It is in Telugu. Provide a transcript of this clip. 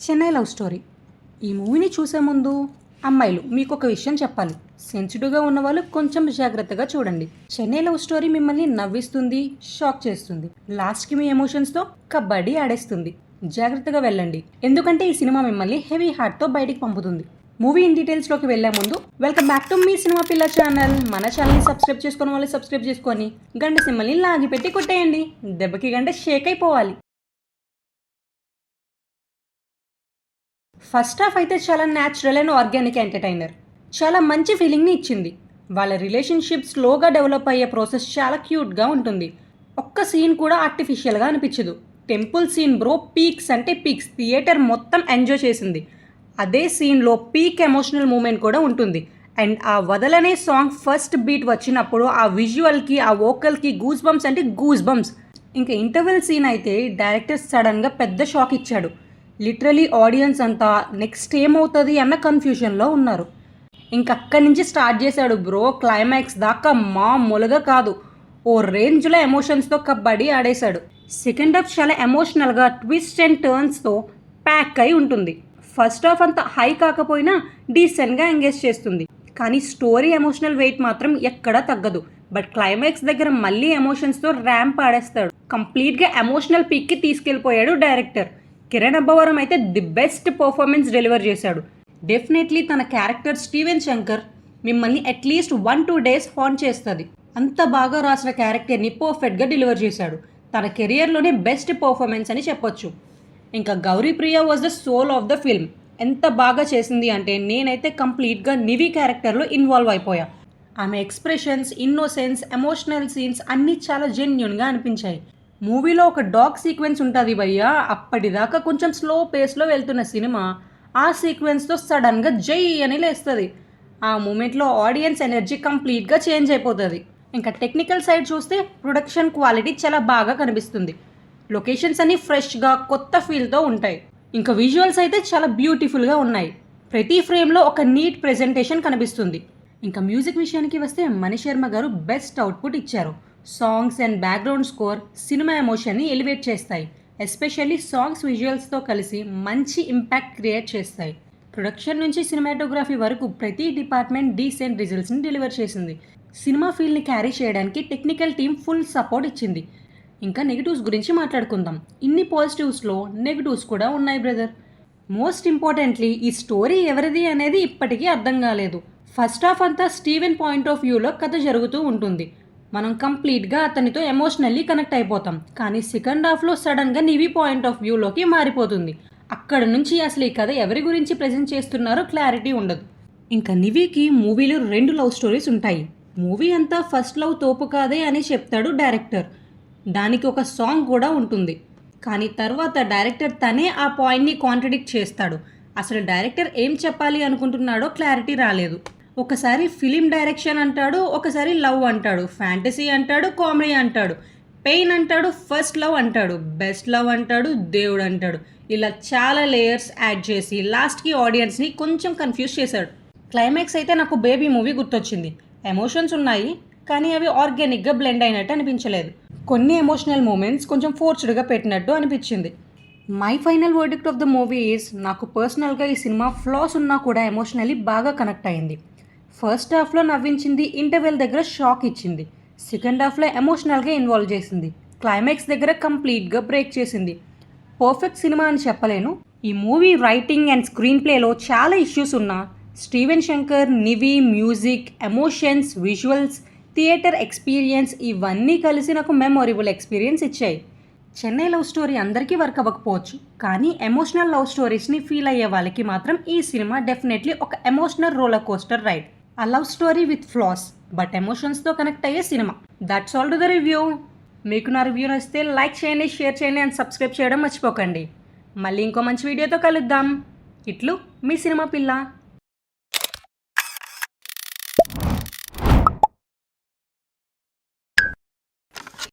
Chennai love story. ఈ మూవీని చూసే ముందు అమ్మాయిలు మీకు ఒక విషయం చెప్పాలి. సెన్సిటివ్గా ఉన్న వాళ్ళు కొంచెం జాగ్రత్తగా చూడండి. చెన్నై లవ్ స్టోరీ మిమ్మల్ని నవ్విస్తుంది, షాక్ చేస్తుంది, లాస్ట్కి మీ ఎమోషన్స్తో కబడ్డీ ఆడేస్తుంది. జాగ్రత్తగా వెళ్ళండి, ఎందుకంటే ఈ సినిమా మిమ్మల్ని హెవీ హార్ట్తో బయటికి పంపుతుంది. మూవీ ఇన్ డీటెయిల్స్లోకి వెళ్ళే ముందు welcome back to me cinema పిల్ల ఛానల్. మన ఛానల్ని సబ్స్క్రైబ్ చేసుకున్న వాళ్ళు సబ్స్క్రైబ్ చేసుకొని గంట సింబల్ని లాగి పెట్టి కొట్టేయండి. దెబ్బకి గంట షేక్ అయిపోవాలి. ఫస్ట్ హాఫ్ అయితే చాలా న్యాచురల్ అండ్ ఆర్గానిక్ ఎంటర్టైనర్. చాలా మంచి ఫీలింగ్ని ఇచ్చింది. వాళ్ళ రిలేషన్షిప్ స్లోగా డెవలప్ అయ్యే ప్రాసెస్ చాలా క్యూట్గా ఉంటుంది. ఒక్క సీన్ కూడా ఆర్టిఫిషియల్గా అనిపించదు. టెంపుల్ సీన్ బ్రో పీక్స్ అంటే పీక్స్. థియేటర్ మొత్తం ఎంజాయ్ చేసింది. అదే సీన్లో పీక్ ఎమోషనల్ మూమెంట్ కూడా ఉంటుంది. అండ్ ఆ వదలనే సాంగ్ ఫస్ట్ బీట్ వచ్చినప్పుడు ఆ విజువల్కి ఆ వోకల్కి గూస్ బంప్స్ అంటే గూస్ బంప్స్. ఇంకా ఇంటర్వెల్ సీన్ అయితే డైరెక్టర్ సడన్గా పెద్ద షాక్ ఇచ్చాడు. లిటరలీ ఆడియన్స్ అంతా నెక్స్ట్ ఏమవుతుంది అన్న కన్ఫ్యూజన్లో ఉన్నారు. ఇంకక్కడి నుంచి స్టార్ట్ చేశాడు బ్రో. క్లైమాక్స్ దాకా మామూలుగా కాదు, ఓ రేంజ్లో ఎమోషన్స్తో కబడ్డీ ఆడేశాడు. సెకండ్ హాఫ్ చాలా ఎమోషనల్గా ట్విస్ట్ అండ్ టర్న్స్తో ప్యాక్ అయి ఉంటుంది. ఫస్ట్ హాఫ్ అంతా హై కాకపోయినా డీసెంట్గా ఎంగేజ్ చేస్తుంది. కానీ స్టోరీ ఎమోషనల్ వెయిట్ మాత్రం ఎక్కడా తగ్గదు. బట్ క్లైమాక్స్ దగ్గర మళ్ళీ ఎమోషన్స్తో ర్యాంప్ ఆడేస్తాడు. కంప్లీట్గా ఎమోషనల్ పీక్కి తీసుకెళ్ళిపోయాడు డైరెక్టర్. కిరణ్ అబ్బవరం అయితే ది బెస్ట్ పర్ఫార్మెన్స్ డెలివర్ చేశాడు. డెఫినెట్లీ తన క్యారెక్టర్ స్టీవెన్ శంకర్ మిమ్మల్ని అట్లీస్ట్ 1-2 days హాంట్ చేస్తుంది. అంత బాగా రాసిన క్యారెక్టర్ని పర్ఫెక్ట్గా డెలివర్ చేశాడు. తన కెరియర్లోనే బెస్ట్ పర్ఫార్మెన్స్ అని చెప్పొచ్చు. ఇంకా Gauri Priya was the soul of the film. ఎంత బాగా చేసింది అంటే నేనైతే కంప్లీట్గా నివి క్యారెక్టర్లో ఇన్వాల్వ్ అయిపోయా. ఆమె ఎక్స్ప్రెషన్స్, ఇన్నోసెన్స్, ఎమోషనల్ సీన్స్ అన్నీ చాలా జెన్యూన్గా అనిపించాయి. మూవీలో ఒక డాగ్ సీక్వెన్స్ ఉంటుంది భయ్యా. అప్పటిదాకా కొంచెం స్లో పేస్లో వెళ్తున్న సినిమా ఆ సీక్వెన్స్తో సడన్గా జై అని లేస్తుంది. ఆ మూమెంట్లో ఆడియన్స్ ఎనర్జీ కంప్లీట్గా చేంజ్ అయిపోతుంది. ఇంకా టెక్నికల్ సైడ్ చూస్తే ప్రొడక్షన్ క్వాలిటీ చాలా బాగా కనిపిస్తుంది. లొకేషన్స్ అన్నీ ఫ్రెష్గా కొత్త ఫీల్తో ఉంటాయి. ఇంకా విజువల్స్ అయితే చాలా బ్యూటిఫుల్గా ఉన్నాయి. ప్రతి ఫ్రేమ్లో ఒక నీట్ ప్రెజెంటేషన్ కనిపిస్తుంది. ఇంకా మ్యూజిక్ విషయానికి వస్తే మణి శర్మ గారు బెస్ట్ అవుట్పుట్ ఇచ్చారు. Songs and background score cinema ఎమోషన్ని ఎలివేట్ చేస్తాయి. ఎస్పెషల్లీ సాంగ్స్ విజువల్స్తో కలిసి మంచి ఇంపాక్ట్ క్రియేట్ చేస్తాయి. ప్రొడక్షన్ నుంచి సినిమాటోగ్రఫీ వరకు ప్రతి డిపార్ట్మెంట్ డీసెంట్ రిజల్ట్స్ని డెలివర్ చేసింది. సినిమా ఫీల్ని క్యారీ చేయడానికి టెక్నికల్ టీమ్ ఫుల్ సపోర్ట్ ఇచ్చింది. ఇంకా నెగిటివ్స్ గురించి మాట్లాడుకుందాం. ఇన్ని పాజిటివ్స్లో నెగిటివ్స్ కూడా ఉన్నాయి బ్రదర్. మోస్ట్ ఇంపార్టెంట్లీ ఈ స్టోరీ ఎవరిది అనేది ఇప్పటికీ అర్థం కాలేదు. ఫస్ట్ హాఫ్ అంతా స్టీవెన్ పాయింట్ ఆఫ్ వ్యూలో కథ జరుగుతూ ఉంటుంది. మనం కంప్లీట్గా అతనితో ఎమోషనల్లీ కనెక్ట్ అయిపోతాం. కానీ సెకండ్ హాఫ్లో సడన్గా నివి పాయింట్ ఆఫ్ వ్యూలోకి మారిపోతుంది. అక్కడ నుంచి అసలు ఈ కథ ఎవరి గురించి ప్రజెంట్ చేస్తున్నారో క్లారిటీ ఉండదు. ఇంకా నివికి మూవీలో 2 లవ్ స్టోరీస్ ఉంటాయి. మూవీ అంతా ఫస్ట్ లవ్ తోపు కాదే అని చెప్తాడు డైరెక్టర్. దానికి ఒక సాంగ్ కూడా ఉంటుంది. కానీ తర్వాత డైరెక్టర్ తనే ఆ పాయింట్ని కాంట్రడిక్ట్ చేస్తాడు. అసలు డైరెక్టర్ ఏం చెప్పాలి అనుకుంటున్నాడో క్లారిటీ రాలేదు. ఒకసారి ఫిలిం డైరెక్షన్ అంటాడు, ఒకసారి లవ్ అంటాడు, ఫ్యాంటసీ అంటాడు, కామెడీ అంటాడు, పెయిన్ అంటాడు, ఫస్ట్ లవ్ అంటాడు, బెస్ట్ లవ్ అంటాడు, దేవుడు అంటాడు. ఇలా చాలా లేయర్స్ యాడ్ చేసి లాస్ట్కి ఆడియన్స్ని కొంచెం కన్ఫ్యూజ్ చేశాడు. క్లైమాక్స్ అయితే నాకు బేబీ మూవీ గుర్తొచ్చింది. ఎమోషన్స్ ఉన్నాయి కానీ అవి ఆర్గానిక్గా బ్లెండ్ అయినట్టు అనిపించలేదు. కొన్ని ఎమోషనల్ మూమెంట్స్ కొంచెం ఫోర్స్డ్గా పెట్టినట్టు అనిపించింది. My final verdict of the movie is, నాకు పర్సనల్గా ఈ సినిమా ఫ్లాస్ ఉన్నా కూడా ఎమోషనల్లీ బాగా కనెక్ట్ అయింది. ఫస్ట్ హాఫ్లో నవ్వించింది, ఇంటర్వెల్ దగ్గర షాక్ ఇచ్చింది, సెకండ్ హాఫ్లో ఎమోషనల్గా ఇన్వాల్వ్ చేసింది, క్లైమాక్స్ దగ్గర కంప్లీట్గా బ్రేక్ చేసింది. పర్ఫెక్ట్ సినిమా అని చెప్పలేను. ఈ మూవీ రైటింగ్ అండ్ స్క్రీన్ ప్లేలో చాలా ఇష్యూస్ ఉన్నా Steven Shankar, Nivi, music, emotions, visuals, theatre experience ఇవన్నీ కలిసి నాకు మెమొరబుల్ ఎక్స్పీరియన్స్ ఇచ్చాయి. చెన్నై లవ్ స్టోరీ అందరికీ వర్క్ అవ్వకపోవచ్చు, కానీ ఎమోషనల్ లవ్ స్టోరీస్ని ఫీల్ అయ్యే వాళ్ళకి మాత్రం ఈ సినిమా డెఫినెట్లీ ఒక ఎమోషనల్ రోలర్ కోస్టర్ రైడ్. ఆ love story with flaws but ఎమోషన్స్తో కనెక్ట్ అయ్యే cinema. That's all to the review. మీకు నా రివ్యూ నచ్చితే లైక్ చేయండి, షేర్ చేయండి అండ్ సబ్స్క్రైబ్ చేయడం మర్చిపోకండి. మళ్ళీ ఇంకో మంచి వీడియోతో కలుద్దాం. ఇట్లు మీ సినిమా పిల్ల.